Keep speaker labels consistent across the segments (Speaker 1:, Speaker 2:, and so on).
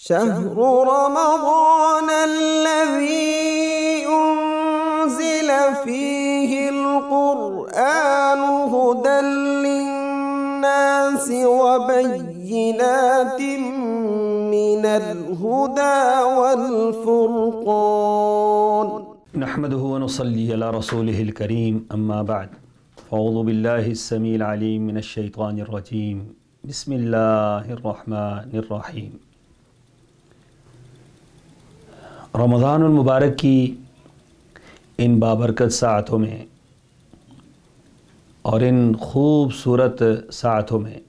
Speaker 1: شهر رمضان الذي أنزل فيه القرآن هدى للناس وبينات من الهدى والفرقان
Speaker 2: نحمده ونصلي على رسوله الكريم أما بعد فأعوذ بالله السميع العليم من الشيطان الرجيم بسم الله الرحمن الرحيم۔ رمضان المبارک کی ان بابرکت ساعتوں میں اور ان خوبصورت ساعتوں میں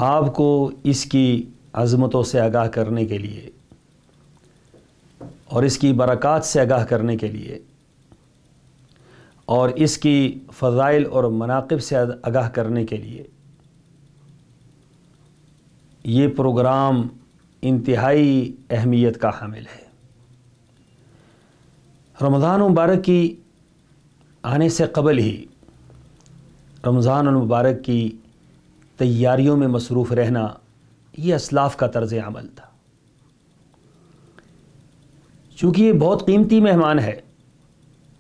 Speaker 2: آپ کو اس کی عظمتوں سے آگاہ کرنے کے لیے اور اس کی برکات سے آگاہ کرنے کے لیے اور اس کی فضائل اور مناقب سے آگاہ کرنے کے لیے یہ پروگرام انتہائی اہمیت کا حامل ہے۔ رمضان المبارک کی آنے سے قبل ہی رمضان المبارک کی تیاریوں میں مصروف رہنا یہ اسلاف کا طرز عمل تھا۔ چونکہ یہ بہت قیمتی مہمان ہے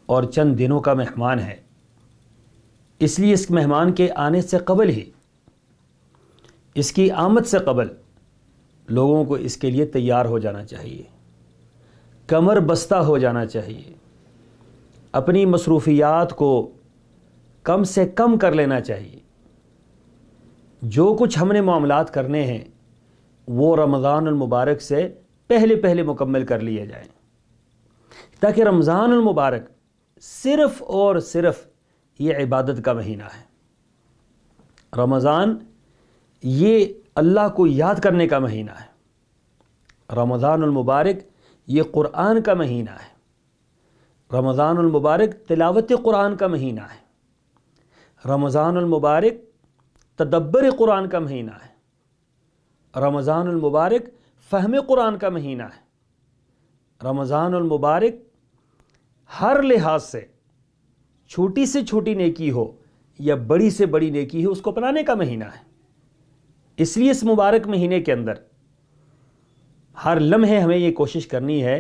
Speaker 2: اور چند دنوں کا مہمان ہے، اس لیے اس مہمان کے آنے سے قبل ہی، اس کی آمد سے قبل لوگوں کو اس کے لیے تیار ہو جانا چاہیے، کمر بستہ ہو جانا چاہیے، اپنی مصروفیات کو کم سے کم کر لینا چاہیے۔ جو کچھ ہم نے معاملات کرنے ہیں وہ رمضان المبارک سے پہلے مکمل کر لیے جائیں، تاکہ رمضان المبارک صرف اور صرف یہ عبادت کا مہینہ ہے۔ رمضان یہ اللہ کو یاد کرنے کا مہینہ ہے۔ رمضان المبارک یہ قرآن کا مہینہ ہے۔ رمضان المبارک تلاوت قرآن کا مہینہ ہے۔ رمضان المبارک تدبر قرآن کا مہینہ ہے۔ رمضان المبارک فہم قرآن کا مہینہ ہے۔ رمضان المبارک ہر لحاظ سے چھوٹی سے چھوٹی نیکی ہو یا بڑی سے بڑی نیکی ہو اس کو اپنانے کا مہینہ ہے۔ اس لیے اس مبارک مہینے کے اندر ہر لمحے ہمیں یہ کوشش کرنی ہے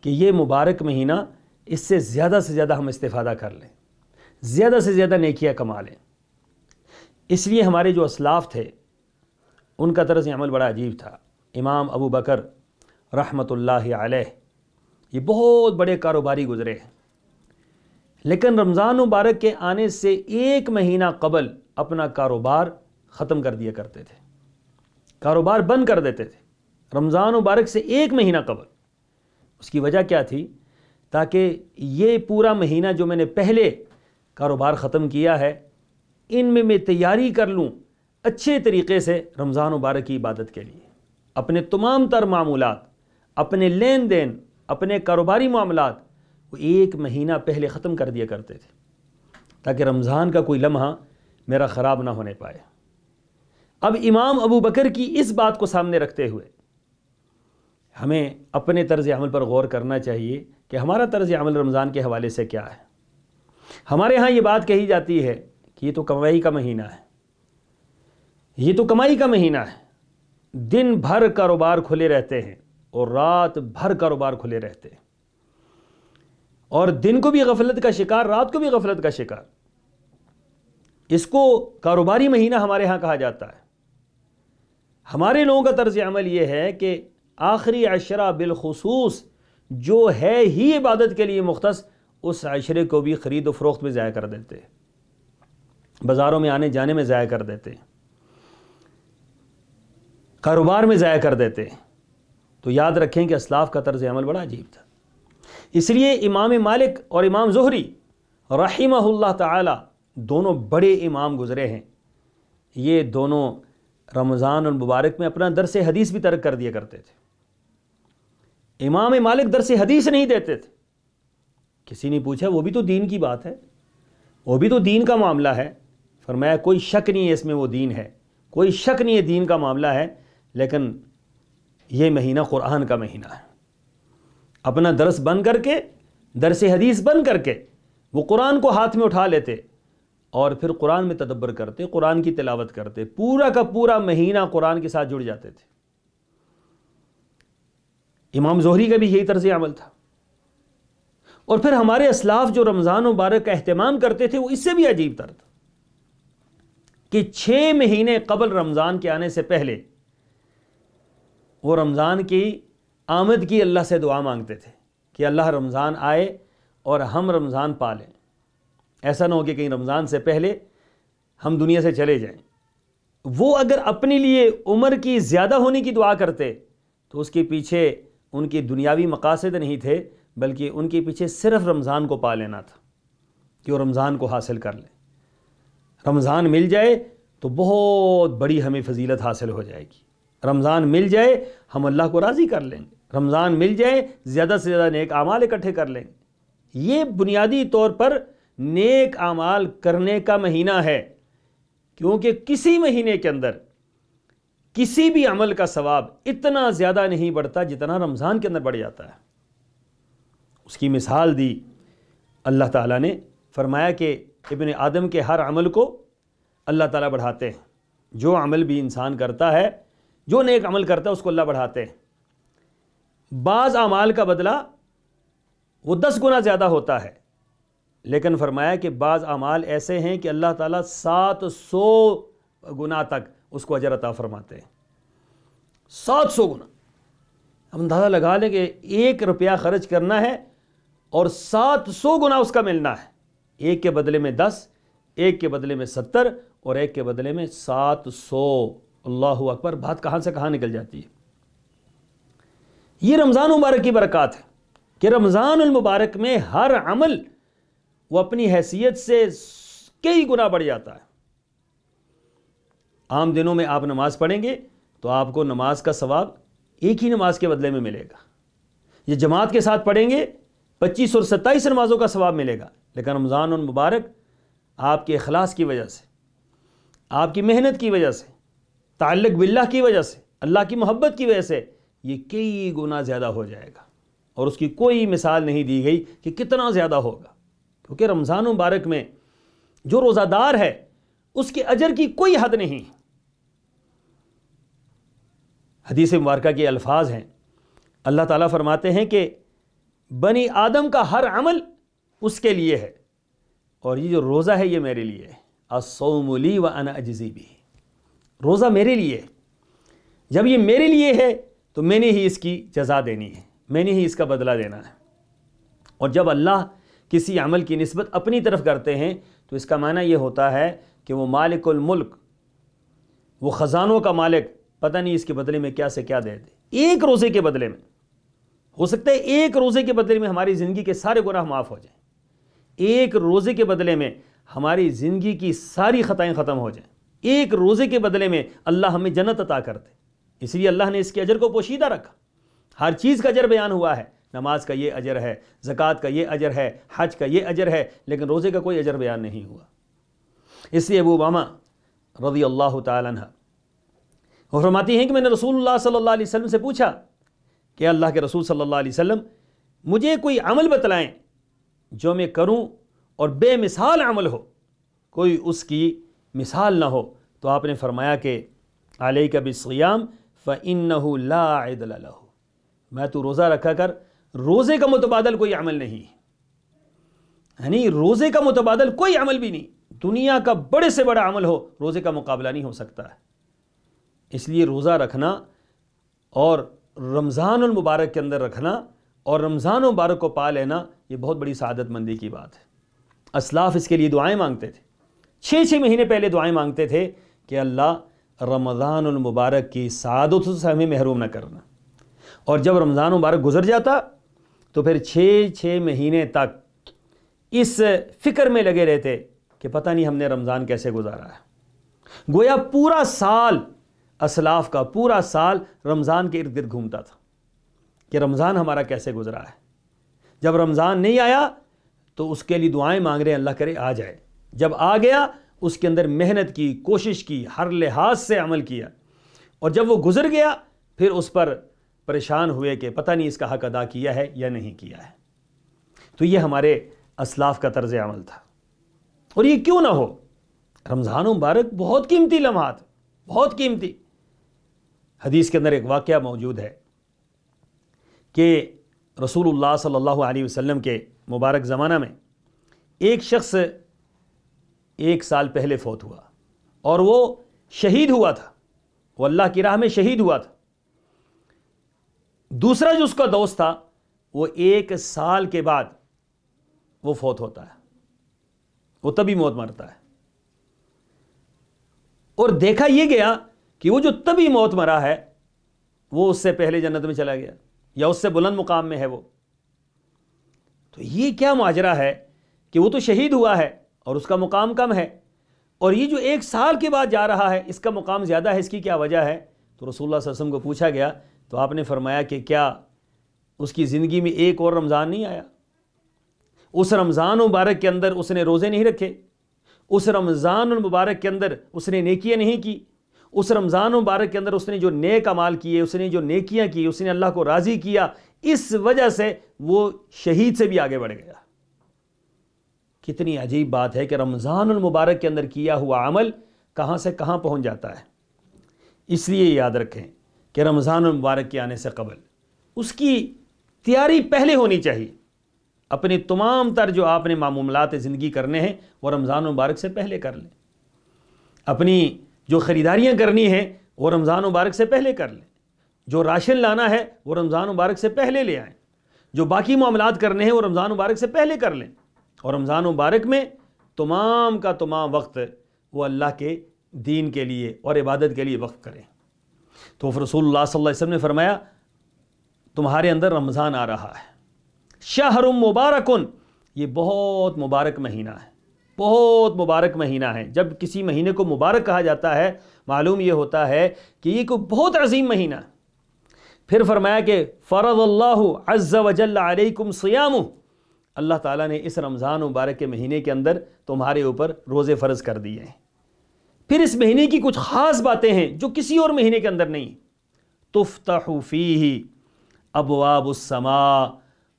Speaker 2: کہ یہ مبارک مہینہ اس سے زیادہ ہم استفادہ کر لیں، زیادہ سے زیادہ نیکیاں کما لیں۔ اس لیے ہمارے جو اسلاف تھے ان کا طرز عمل بڑا عجیب تھا۔ امام ابو بکر رحمۃ اللہ علیہ یہ بہت بڑے کاروباری گزرے ہیں، لیکن رمضان مبارک کے آنے سے ایک مہینہ قبل اپنا کاروبار ختم کر دیا کرتے تھے، کاروبار بند کر دیتے تھے رمضان مبارک سے ایک مہینہ قبل۔ اس کی وجہ کیا تھی؟ تاکہ یہ پورا مہینہ جو میں نے پہلے کاروبار ختم کیا ہے ان میں تیاری کر لوں اچھے طریقے سے رمضان مبارک کی عبادت کے لیے۔ اپنے تمام تر معمولات، اپنے لین دین، اپنے کاروباری معاملات وہ ایک مہینہ پہلے ختم کر دیا کرتے تھے، تاکہ رمضان کا کوئی لمحہ میرا خراب نہ ہونے پائے۔ اب امام ابو بکر کی اس بات کو سامنے رکھتے ہوئے ہمیں اپنے طرز عمل پر غور کرنا چاہیے کہ ہمارا طرز عمل رمضان کے حوالے سے کیا ہے۔ ہمارے ہاں یہ بات کہی جاتی ہے کہ یہ تو کمائی کا مہینہ ہے، یہ تو کمائی کا مہینہ ہے، دن بھر کاروبار کھلے رہتے ہیں اور رات بھر کاروبار کھلے رہتے ہیں، اور دن کو بھی غفلت کا شکار، رات کو بھی غفلت کا شکار۔ اس کو کاروباری مہینہ ہمارے ہاں کہا جاتا ہے۔ ہمارے لوگوں کا طرز عمل یہ ہے کہ آخری عشرہ بالخصوص جو ہے ہی عبادت کے لیے مختص، اس عشرے کو بھی خرید و فروخت میں ضائع کر دیتے ہیں، بازاروں میں آنے جانے میں ضائع کر دیتے ہیں، کاروبار میں ضائع کر دیتے ہیں۔ تو یاد رکھیں کہ اسلاف کا طرز عمل بڑا عجیب تھا۔ اس لیے امام مالک اور امام زہری رحمہ اللہ تعالی دونوں بڑے امام گزرے ہیں، یہ دونوں رمضان المبارک میں اپنا درس حدیث بھی ترک کر دیا کرتے تھے۔ امام مالک درس حدیث نہیں دیتے تھے۔ کسی نے پوچھا وہ بھی تو دین کی بات ہے، وہ بھی تو دین کا معاملہ ہے۔ فرمایا کوئی شک نہیں ہے اس میں وہ دین ہے، کوئی شک نہیں ہے دین کا معاملہ ہے، لیکن یہ مہینہ قرآن کا مہینہ ہے۔ اپنا درس بند کر کے، درس حدیث بند کر کے وہ قرآن کو ہاتھ میں اٹھا لیتے اور پھر قرآن میں تدبر کرتے، قرآن کی تلاوت کرتے، پورا کا پورا مہینہ قرآن کے ساتھ جڑ جاتے تھے۔ امام زہری کا بھی یہی طرز عمل تھا۔ اور پھر ہمارے اسلاف جو رمضان مبارک کا اہتمام کرتے تھے وہ اس سے بھی عجیب تر تھا کہ 6 مہینے قبل رمضان کے آنے سے پہلے وہ رمضان کی آمد کی اللہ سے دعا مانگتے تھے کہ اللہ رمضان آئے اور ہم رمضان پالیں، ایسا نہ ہو کہ کہیں رمضان سے پہلے ہم دنیا سے چلے جائیں۔ وہ اگر اپنے لیے عمر کی زیادہ ہونے کی دعا کرتے تو اس کے پیچھے ان کی دنیاوی مقاصد نہیں تھے، بلکہ ان کے پیچھے صرف رمضان کو پا لینا تھا کہ وہ رمضان کو حاصل کر لیں۔ رمضان مل جائے تو بہت بڑی ہمیں فضیلت حاصل ہو جائے گی، رمضان مل جائے ہم اللہ کو راضی کر لیں گے، رمضان مل جائے زیادہ سے زیادہ نیک اعمال اکٹھے کر لیں گے۔ یہ بنیادی طور پر نیک اعمال کرنے کا مہینہ ہے، کیونکہ کسی مہینے کے اندر کسی بھی عمل کا ثواب اتنا زیادہ نہیں بڑھتا جتنا رمضان کے اندر بڑھ جاتا ہے۔ اس کی مثال دی اللہ تعالیٰ نے، فرمایا کہ ابن آدم کے ہر عمل کو اللہ تعالیٰ بڑھاتے ہیں۔ جو عمل بھی انسان کرتا ہے، جو نیک عمل کرتا ہے، اس کو اللہ بڑھاتے ہیں۔ بعض اعمال کا بدلہ وہ 10 گنا زیادہ ہوتا ہے، لیکن فرمایا کہ بعض اعمال ایسے ہیں کہ اللہ تعالیٰ 700 گنا تک اس کو اجر عطا فرماتے ہیں۔ 700 گنا، ہم اندازہ لگا لیں کہ 1 روپیہ خرچ کرنا ہے اور 700 گنا اس کا ملنا ہے، 1 کے بدلے میں 10، 1 کے بدلے میں 70 اور 1 کے بدلے میں 700۔ اللہ اکبر، بات کہاں سے کہاں نکل جاتی ہے۔ یہ رمضان مبارک کی برکات ہے کہ رمضان المبارک میں ہر عمل وہ اپنی حیثیت سے کئی گنا بڑھ جاتا ہے۔ عام دنوں میں آپ نماز پڑھیں گے تو آپ کو نماز کا ثواب ایک ہی نماز کے بدلے میں ملے گا۔ یہ جماعت کے ساتھ پڑھیں گے 25 اور 27 نمازوں کا ثواب ملے گا، لیکن رمضان المبارک آپ کے اخلاص کی وجہ سے، آپ کی محنت کی وجہ سے، تعلق باللہ کی وجہ سے، اللہ کی محبت کی وجہ سے یہ کئی گنا زیادہ ہو جائے گا، اور اس کی کوئی مثال نہیں دی گئی کہ کتنا زیادہ ہوگا، کیونکہ رمضان مبارک میں جو روزہ دار ہے اس کے اجر کی کوئی حد نہیں۔ حدیث مبارکہ کے الفاظ ہیں، اللہ تعالیٰ فرماتے ہیں کہ بنی آدم کا ہر عمل اس کے لیے ہے، اور یہ جو روزہ ہے یہ میرے لیے ہے۔ الصوم لی وانا اجزی بہ، روزہ میرے لیے ہے، جب یہ میرے لیے ہے تو میں نے ہی اس کی جزا دینی ہے، میں نے ہی اس کا بدلہ دینا ہے۔ اور جب اللہ کسی عمل کی نسبت اپنی طرف کرتے ہیں تو اس کا معنی یہ ہوتا ہے کہ وہ مالک الملک، وہ خزانوں کا مالک، پتہ نہیں اس کے بدلے میں کیا سے کیا دے دے۔ ایک روزے کے بدلے میں ہو سکتا ہے، ایک روزے کے بدلے میں ہماری زندگی کے سارے گناہ معاف ہو جائیں، ایک روزے کے بدلے میں ہماری زندگی کی ساری خطائیں ختم ہو جائیں، ایک روزے کے بدلے میں اللہ ہمیں جنت عطا کر دے۔ اس لیے اللہ نے اس کے اجر کو پوشیدہ رکھا، ہر چیز کا اجر بیان ہوا ہے، نماز کا یہ اجر ہے، زکوٰۃ کا یہ اجر ہے، حج کا یہ اجر ہے، لیکن روزے کا کوئی اجر بیان نہیں ہوا۔ اس لیے ابو امامہ رضی اللہ تعالیٰ عنہ وہ فرماتی ہیں کہ میں نے رسول اللہ صلی اللہ علیہ وسلم سے پوچھا کہ اللہ کے رسول صلی اللہ علیہ وسلم مجھے کوئی عمل بتلائیں جو میں کروں اور بے مثال عمل ہو، کوئی اس کی مثال نہ ہو۔ تو آپ نے فرمایا کہ علیک بالصیام فإنہ لا عدل لہ، میں تو روزہ رکھا کر، روزے کا متبادل کوئی عمل نہیں، یعنی روزے کا متبادل کوئی عمل بھی نہیں، دنیا کا بڑے سے بڑا عمل ہو روزے کا مقابلہ نہیں ہو سکتا ہے۔ اس لیے روزہ رکھنا اور رمضان المبارک کے اندر رکھنا اور رمضان المبارک کو پا لینا یہ بہت بڑی سعادت مندی کی بات ہے۔ اسلاف اس کے لیے دعائیں مانگتے تھے، 6 مہینے پہلے دعائیں مانگتے تھے کہ اللہ رمضان المبارک کی سعادت سے ہمیں محروم نہ کرنا، اور جب رمضان المبارک گزر جاتا تو پھر 6 مہینے تک اس فکر میں لگے رہتے کہ پتہ نہیں ہم نے رمضان کیسے گزارا ہے۔ گویا پورا سال، اسلاف کا پورا سال رمضان کے ارد گرد گھومتا تھا کہ رمضان ہمارا کیسے گزرا ہے۔ جب رمضان نہیں آیا تو اس کے لیے دعائیں مانگ رہے ہیں اللہ کرے آ جائے، جب آ گیا اس کے اندر محنت کی، کوشش کی، ہر لحاظ سے عمل کیا، اور جب وہ گزر گیا پھر اس پر پریشان ہوئے کہ پتہ نہیں اس کا حق ادا کیا ہے یا نہیں کیا ہے۔ تو یہ ہمارے اسلاف کا طرز عمل تھا، اور یہ کیوں نہ ہو، رمضان مبارک بہت قیمتی لمحات، بہت قیمتی۔ حدیث کے اندر ایک واقعہ موجود ہے کہ رسول اللہ صلی اللہ علیہ وسلم کے مبارک زمانہ میں ایک شخص 1 سال پہلے فوت ہوا اور وہ شہید ہوا تھا، وہ اللہ کی راہ میں شہید ہوا تھا۔ دوسرا جو اس کا دوست تھا وہ 1 سال کے بعد وہ فوت ہوتا ہے، وہ تبھی موت مرتا ہے۔ اور دیکھا یہ گیا کہ وہ جو تبھی موت مرا ہے وہ اس سے پہلے جنت میں چلا گیا یا اس سے بلند مقام میں ہے وہ۔ تو یہ کیا ماجرا ہے کہ وہ تو شہید ہوا ہے اور اس کا مقام کم ہے، اور یہ جو 1 سال کے بعد جا رہا ہے اس کا مقام زیادہ ہے، اس کی کیا وجہ ہے؟ تو رسول اللہ صلی اللہ علیہ وسلم کو پوچھا گیا تو آپ نے فرمایا کہ کیا اس کی زندگی میں ایک اور رمضان نہیں آیا؟ اس رمضان مبارک کے اندر اس نے روزے نہیں رکھے، اس رمضان المبارک کے اندر اس نے نیکیاں نہیں کی، اس رمضان مبارک کے اندر اس نے جو نیک اعمال کیے، اس نے جو نیکیاں کی، اس نے اللہ کو راضی کیا، اس وجہ سے وہ شہید سے بھی آگے بڑھ گیا۔ کتنی عجیب بات ہے کہ رمضان المبارک کے اندر کیا ہوا عمل کہاں سے کہاں پہنچ جاتا ہے۔ اس لیے یاد رکھیں کہ رمضان المبارک کے آنے سے قبل اس کی تیاری پہلے ہونی چاہیے۔ اپنے تمام تر جو آپ نے معمولات زندگی کرنے ہیں وہ رمضان مبارک سے پہلے کر لیں۔ اپنی جو خریداریاں کرنی ہیں وہ رمضان مبارک سے پہلے کر لیں۔ جو راشن لانا ہے وہ رمضان مبارک سے پہلے لے آئیں۔ جو باقی معاملات کرنے ہیں وہ رمضان مبارک سے پہلے کر لیں، اور رمضان مبارک میں تمام کا تمام وقت وہ اللہ کے دین کے لیے اور عبادت کے لیے وقف کریں۔ تو رسول اللہ صلی اللہ علیہ وسلم نے فرمایا تمہارے اندر رمضان آ رہا ہے، شہر مبارکن، یہ بہت مبارک مہینہ ہے، بہت مبارک مہینہ ہے۔ جب کسی مہینے کو مبارک کہا جاتا ہے معلوم یہ ہوتا ہے کہ یہ کوئی بہت عظیم مہینہ ہے۔ پھر فرمایا کہ فرض اللہ عز وجل علیکم صیامہ، اللہ تعالیٰ نے اس رمضان مبارک کے مہینے کے اندر تمہارے اوپر روزے فرض کر دیے ہیں۔ پھر اس مہینے کی کچھ خاص باتیں ہیں جو کسی اور مہینے کے اندر نہیں۔ تفتح فیہ ابواب السماء،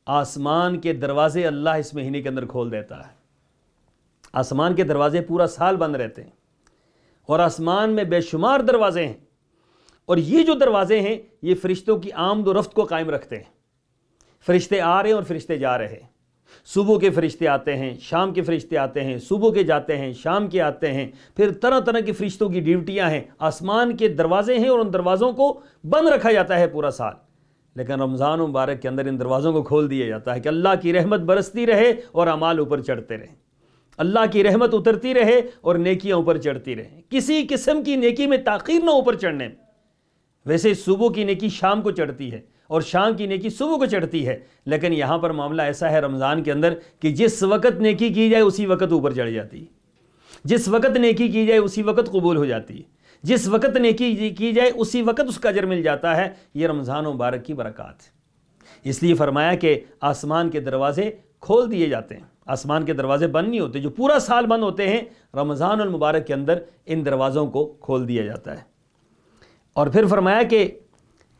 Speaker 2: آسمان کے دروازے اللہ اس مہینے کے اندر کھول دیتا ہے۔ آسمان کے دروازے پورا سال بند رہتے ہیں، اور آسمان میں بے شمار دروازے ہیں، اور یہ جو دروازے ہیں یہ فرشتوں کی آمد و رفت کو قائم رکھتے ہیں۔ فرشتے آ رہے ہیں اور فرشتے جا رہے ہیں۔ صبح کے فرشتے آتے ہیں، شام کے فرشتے آتے ہیں، صبح کے جاتے ہیں، شام کے آتے ہیں، پھر طرح طرح کی فرشتوں کی ڈیوٹیاں ہیں۔ آسمان کے دروازے ہیں اور ان دروازوں کو بند رکھا جاتا ہے پورا سال، لیکن رمضان مبارک کے اندر ان دروازوں کو کھول دیا جاتا ہے کہ اللہ کی رحمت برستی رہے اور اعمال اوپر چڑھتے رہیں، اللہ کی رحمت اترتی رہے اور نیکیاں اوپر چڑھتی رہیں، کسی قسم کی نیکی میں تاخیر نہ اوپر چڑھنے میں۔ ویسے صبح کی نیکی شام کو چڑھتی ہے اور شام کی نیکی صبح کو چڑھتی ہے، لیکن یہاں پر معاملہ ایسا ہے رمضان کے اندر کہ جس وقت نیکی کی جائے اسی وقت اوپر چڑھ جاتی ہے، جس وقت نیکی کی جائے اسی وقت قبول ہو جاتی ہے، جس وقت نیکی کی جائے اسی وقت اس کا اجر مل جاتا ہے۔ یہ رمضان مبارک کی برکات ہے۔ اس لیے فرمایا کہ آسمان کے دروازے کھول دیے جاتے ہیں، آسمان کے دروازے بند نہیں ہوتے، جو پورا سال بند ہوتے ہیں رمضان المبارک کے اندر ان دروازوں کو کھول دیا جاتا ہے۔ اور پھر فرمایا کہ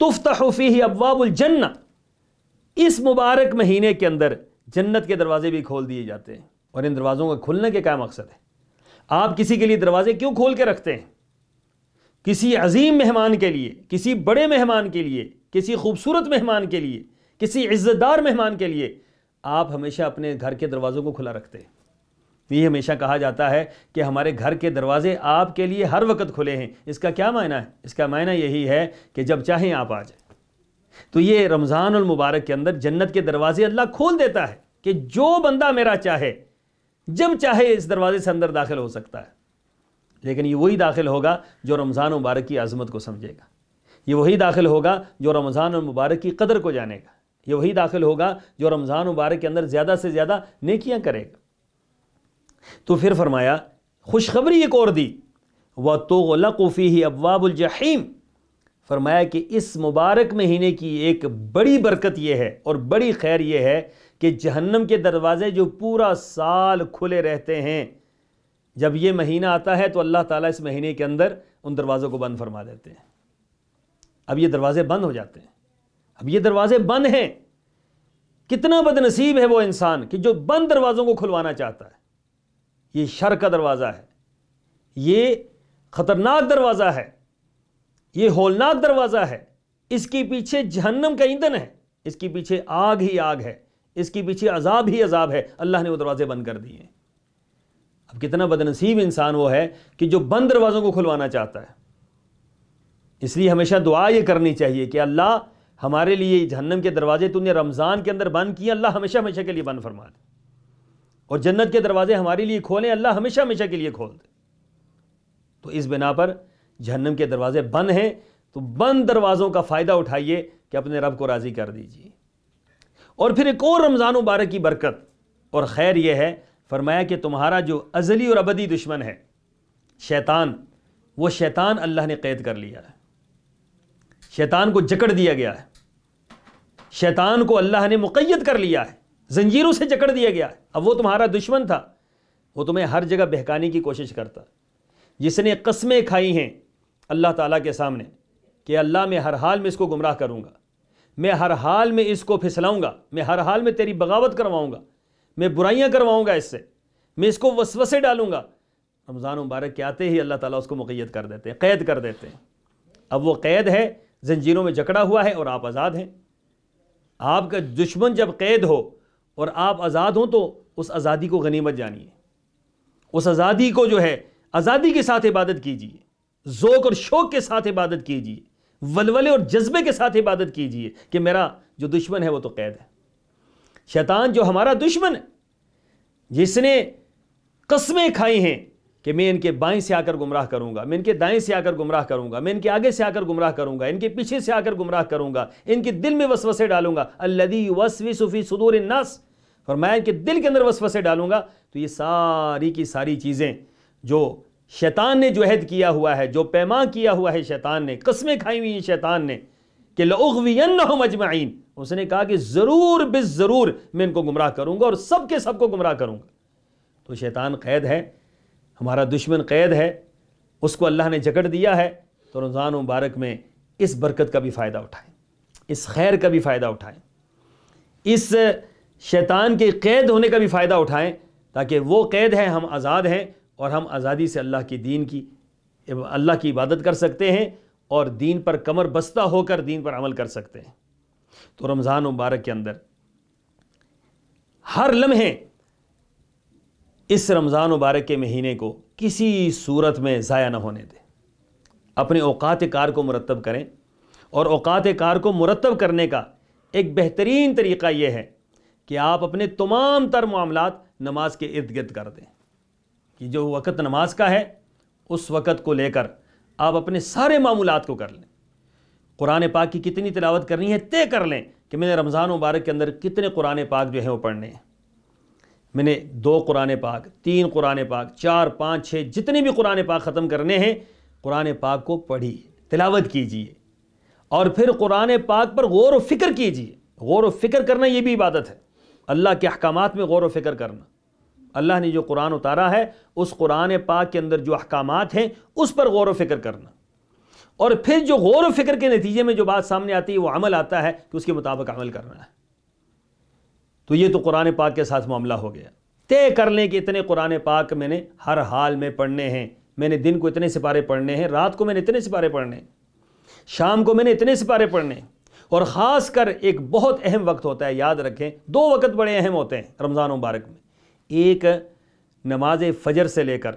Speaker 2: تفتح فیہ ابواب الجنہ، اس مبارک مہینے کے اندر جنت کے دروازے بھی کھول دیے جاتے ہیں۔ اور ان دروازوں کا کھلنے کے کیا مقصد ہے؟ آپ کسی کے لیے دروازے کیوں کھول کے رکھتے ہیں؟ کسی عظیم مہمان کے لیے، کسی بڑے مہمان کے لیے، کسی خوبصورت مہمان کے لیے، کسی عزت دار مہمان کے لیے آپ ہمیشہ اپنے گھر کے دروازوں کو کھلا رکھتے ہیں۔ یہ ہمیشہ کہا جاتا ہے کہ ہمارے گھر کے دروازے آپ کے لیے ہر وقت کھلے ہیں۔ اس کا کیا معنی ہے؟ اس کا معنی یہی ہے کہ جب چاہیں آپ آ جائیں۔ تو یہ رمضان المبارک کے اندر جنت کے دروازے اللہ کھول دیتا ہے کہ جو بندہ میرا چاہے جب چاہے اس دروازے سے اندر داخل ہو سکتا ہے، لیکن یہ وہی داخل ہوگا جو رمضان مبارک کی عظمت کو سمجھے گا، یہ وہی داخل ہوگا جو رمضان المبارک کی قدر کو جانے گا، یہ وہی داخل ہوگا جو رمضان مبارک کے اندر زیادہ سے زیادہ نیکیاں کرے گا۔ تو پھر فرمایا خوشخبری ایک اور دی، وَتُغْلَقُ فِيهِ أَبْوَابُ الْجَحِيمِ، فرمایا کہ اس مبارک مہینے کی ایک بڑی برکت یہ ہے اور بڑی خیر یہ ہے کہ جہنم کے دروازے جو پورا سال کھلے رہتے ہیں، جب یہ مہینہ آتا ہے تو اللہ تعالیٰ اس مہینے کے اندر ان دروازوں کو بند فرما دیتے ہیں۔ اب یہ دروازے بند ہو جاتے ہیں، اب یہ دروازے بند ہیں۔ کتنا بد نصیب ہے وہ انسان کہ جو بند دروازوں کو کھلوانا چاہتا ہے۔ یہ شر کا دروازہ ہے، یہ خطرناک دروازہ ہے، یہ ہولناک دروازہ ہے، اس کے پیچھے جہنم کا ایندھن ہے، اس کے پیچھے آگ ہی آگ ہے، اس کے پیچھے عذاب ہی عذاب ہے۔ اللہ نے وہ دروازے بند کر دیے۔ اب کتنا بدنصیب انسان وہ ہے کہ جو بند دروازوں کو کھلوانا چاہتا ہے۔ اس لیے ہمیشہ دعا یہ کرنی چاہیے کہ اللہ ہمارے لیے جہنم کے دروازے تو نے رمضان کے اندر بند کیے، اللہ ہمیشہ ہمیشہ کے لیے بند فرما دے، اور جنت کے دروازے ہمارے لیے کھولیں، اللہ ہمیشہ ہمیشہ کے لیے کھول دے۔ تو اس بنا پر جہنم کے دروازے بند ہیں، تو بند دروازوں کا فائدہ اٹھائیے کہ اپنے رب کو راضی کر دیجیے۔ اور پھر ایک اور رمضان مبارک کی برکت اور خیر یہ ہے، فرمایا کہ تمہارا جو ازلی اور ابدی دشمن ہے شیطان، وہ شیطان اللہ نے قید کر لیا ہے، شیطان کو جکڑ دیا گیا ہے، شیطان کو اللہ نے مقید کر لیا ہے، زنجیروں سے جکڑ دیا گیا ہے۔ اب وہ تمہارا دشمن تھا، وہ تمہیں ہر جگہ بہکانے کی کوشش کرتا، جس نے قسمیں کھائی ہیں اللہ تعالیٰ کے سامنے کہ اللہ میں ہر حال میں اس کو گمراہ کروں گا، میں ہر حال میں اس کو پھسلاؤں گا، میں ہر حال میں تیری بغاوت کرواؤں گا، میں برائیاں کرواؤں گا، اس سے میں اس کو وسوسے ڈالوں گا۔ رمضان مبارک کے آتے ہی اللہ تعالیٰ اس کو مقید کر دیتے ہیں، قید کر دیتے ہیں۔ اب وہ قید ہے، زنجیروں میں جکڑا ہوا ہے اور آپ آزاد ہیں۔ آپ کا دشمن جب قید ہو اور آپ آزاد ہوں تو اس آزادی کو غنیمت جانیے، اس آزادی کو جو ہے آزادی کے ساتھ عبادت کیجیے، ذوق اور شوق کے ساتھ عبادت کیجیے، ولولے اور جذبے کے ساتھ عبادت کیجیے کہ میرا جو دشمن ہے وہ تو قید ہے۔ شیطان جو ہمارا دشمن ہے، جس نے قسمیں کھائی ہیں کہ میں ان کے بائیں سے آ کر گمراہ کروں گا، میں ان کے دائیں سے آ کر گمراہ کروں گا، میں ان کے آگے سے آ کر گمراہ کروں گا، ان کے پیچھے سے آ کر گمراہ کروں گا، ان کے دل میں وسوسے ڈالوں گا، الذی یوسوس فی صدور الناس، فرمایا ان کے دل کے اندر وسوسے ڈالوں گا۔ تو یہ ساری کی ساری چیزیں جو شیطان نے جو عہد کیا ہوا ہے، جو پیمان کیا ہوا ہے شیطان نے، قسمیں کھائی ہوئی ہیں شیطان نے کہ لأغوینہم اجمعین، اس نے کہا کہ ضرور بالضرور میں ان کو گمراہ کروں گا اور سب کے سب کو گمراہ کروں گا۔ تو شیطان قید ہے، ہمارا دشمن قید ہے، اس کو اللہ نے جکڑ دیا ہے۔ تو رمضان مبارک میں اس برکت کا بھی فائدہ اٹھائیں، اس خیر کا بھی فائدہ اٹھائیں، اس شیطان کے قید ہونے کا بھی فائدہ اٹھائیں، تاکہ وہ قید ہے، ہم آزاد ہیں اور ہم آزادی سے اللہ کی دین کی اللہ کی عبادت کر سکتے ہیں اور دین پر کمر بستہ ہو کر دین پر عمل کر سکتے ہیں۔ تو رمضان مبارک کے اندر ہر لمحے اس رمضان مبارک کے مہینے کو کسی صورت میں ضائع نہ ہونے دیں، اپنے اوقات کار کو مرتب کریں، اور اوقات کار کو مرتب کرنے کا ایک بہترین طریقہ یہ ہے کہ آپ اپنے تمام تر معاملات نماز کے ارد گرد کر دیں، کہ جو وقت نماز کا ہے اس وقت کو لے کر آپ اپنے سارے معمولات کو کر لیں۔ قرآن پاک کی کتنی تلاوت کرنی ہے طے کر لیں کہ میں نے رمضان مبارک کے اندر کتنے قرآن پاک جو ہیں وہ پڑھنے ہیں، میں نے 2 قرآن پاک، 3 قرآن پاک، 4، 5، 6 جتنے بھی قرآن پاک ختم کرنے ہیں، قرآن پاک کو پڑھیے، تلاوت کیجیے، اور پھر قرآن پاک پر غور و فکر کیجیے۔ غور و فکر کرنا یہ بھی عبادت ہے، اللہ کے احکامات میں غور و فکر کرنا۔ اللہ نے جو قرآن اتارا ہے اس قرآن پاک کے اندر جو احکامات ہیں اس پر غور و فکر کرنا، اور پھر جو غور و فکر کے نتیجے میں جو بات سامنے آتی ہے وہ عمل آتا ہے کہ اس کے مطابق عمل کرنا ہے۔ تو یہ تو قرآن پاک کے ساتھ معاملہ ہو گیا۔ طے کر لیں کہ اتنے قرآن پاک میں نے ہر حال میں پڑھنے ہیں، میں نے دن کو اتنے سپارے پڑھنے ہیں، رات کو میں نے اتنے سپارے پڑھنے ہیں، شام کو میں نے اتنے سپارے پڑھنے ہیں۔ اور خاص کر ایک بہت اہم وقت ہوتا ہے، یاد رکھیں 2 وقت بڑے اہم ہوتے ہیں رمضان مبارک میں، ایک نماز فجر سے لے کر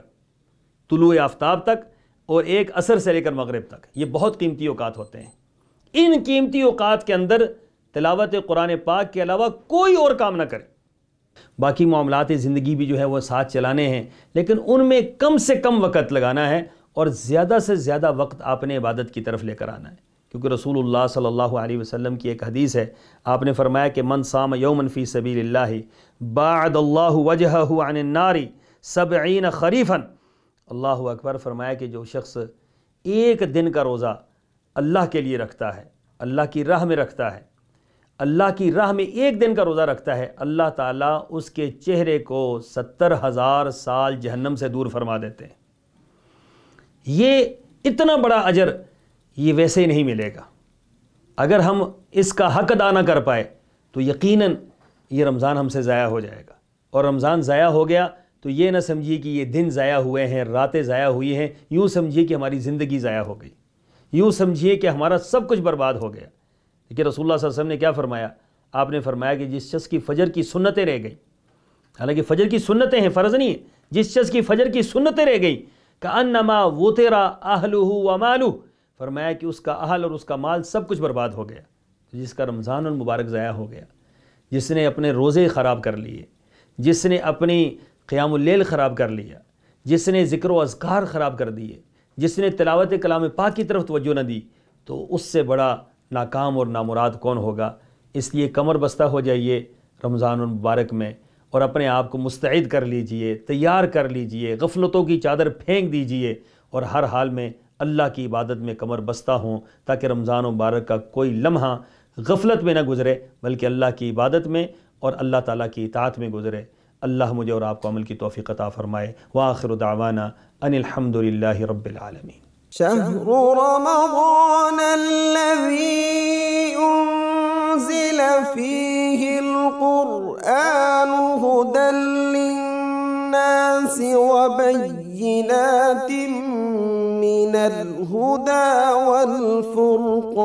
Speaker 2: طلوع آفتاب تک، اور ایک عصر سے لے کر مغرب تک۔ یہ بہت قیمتی اوقات ہوتے ہیں۔ ان قیمتی اوقات کے اندر تلاوت قرآن پاک کے علاوہ کوئی اور کام نہ کرے۔ باقی معاملات زندگی بھی جو ہے وہ ساتھ چلانے ہیں، لیکن ان میں کم سے کم وقت لگانا ہے اور زیادہ سے زیادہ وقت آپ نے عبادت کی طرف لے کر آنا ہے، کیونکہ رسول اللہ صلی اللہ علیہ وسلم کی ایک حدیث ہے، آپ نے فرمایا کہ من صام یوما فی سبیل اللہ باعد اللہ وجہہ عن النار 70 خریفا۔ اللہ اکبر، فرمایا کہ جو شخص ایک دن کا روزہ اللہ کے لیے رکھتا ہے، اللہ کی راہ میں رکھتا ہے، اللہ کی راہ میں ایک دن کا روزہ رکھتا ہے، اللہ تعالیٰ اس کے چہرے کو 70,000 سال جہنم سے دور فرما دیتے ہیں۔ یہ اتنا بڑا اجر یہ ویسے ہی نہیں ملے گا۔ اگر ہم اس کا حق ادا نہ کر پائے تو یقیناً یہ رمضان ہم سے ضائع ہو جائے گا، اور رمضان ضائع ہو گیا تو یہ نہ سمجھیے کہ یہ دن ضائع ہوئے ہیں، راتیں ضائع ہوئی ہیں، یوں سمجھیے کہ ہماری زندگی ضائع ہو گئی، یوں سمجھیے کہ ہمارا سب کچھ برباد ہو گیا۔ لیکن رسول اللہ صلی اللہ علیہ وسلم نے کیا فرمایا؟ آپ نے فرمایا کہ جس شخص کی فجر کی سنتیں رہ گئیں، حالانکہ فجر کی سنتیں ہیں، فرض نہیں ہے، جس شخص کی فجر کی سنتیں رہ گئیں کأنما وطر اہلہ ومالہ، فرمایا کہ اس کا اہل اور اس کا مال سب کچھ برباد ہو گیا۔ جس کا رمضان المبارک ضائع ہو گیا، جس نے اپنے روزے خراب کر لیے، جس نے اپنی قیام اللیل خراب کر لیا، جس نے ذکر و اذکار خراب کر دیے، جس نے تلاوت کلام پاک کی طرف توجہ نہ دی، تو اس سے بڑا ناکام اور نامراد کون ہوگا؟ اس لیے کمر بستہ ہو جائیے رمضان المبارک میں، اور اپنے آپ کو مستعد کر لیجئے، تیار کر لیجئے، غفلتوں کی چادر پھینک دیجئے، اور ہر حال میں اللہ کی عبادت میں کمر بستہ ہوں، تاکہ رمضان مبارک کا کوئی لمحہ غفلت میں نہ گزرے، بلکہ اللہ کی عبادت میں اور اللہ تعالیٰ کی اطاعت میں گزرے۔ اللہ مجھے اور آپ کو عمل کی توفیق عطا فرمائے۔ وآخر دعوانا ان الحمد للہ رب العالمین۔
Speaker 1: شهر رمضان الذي أنزل فيه القرآن هدى للناس وبينات من الهدى والفرقان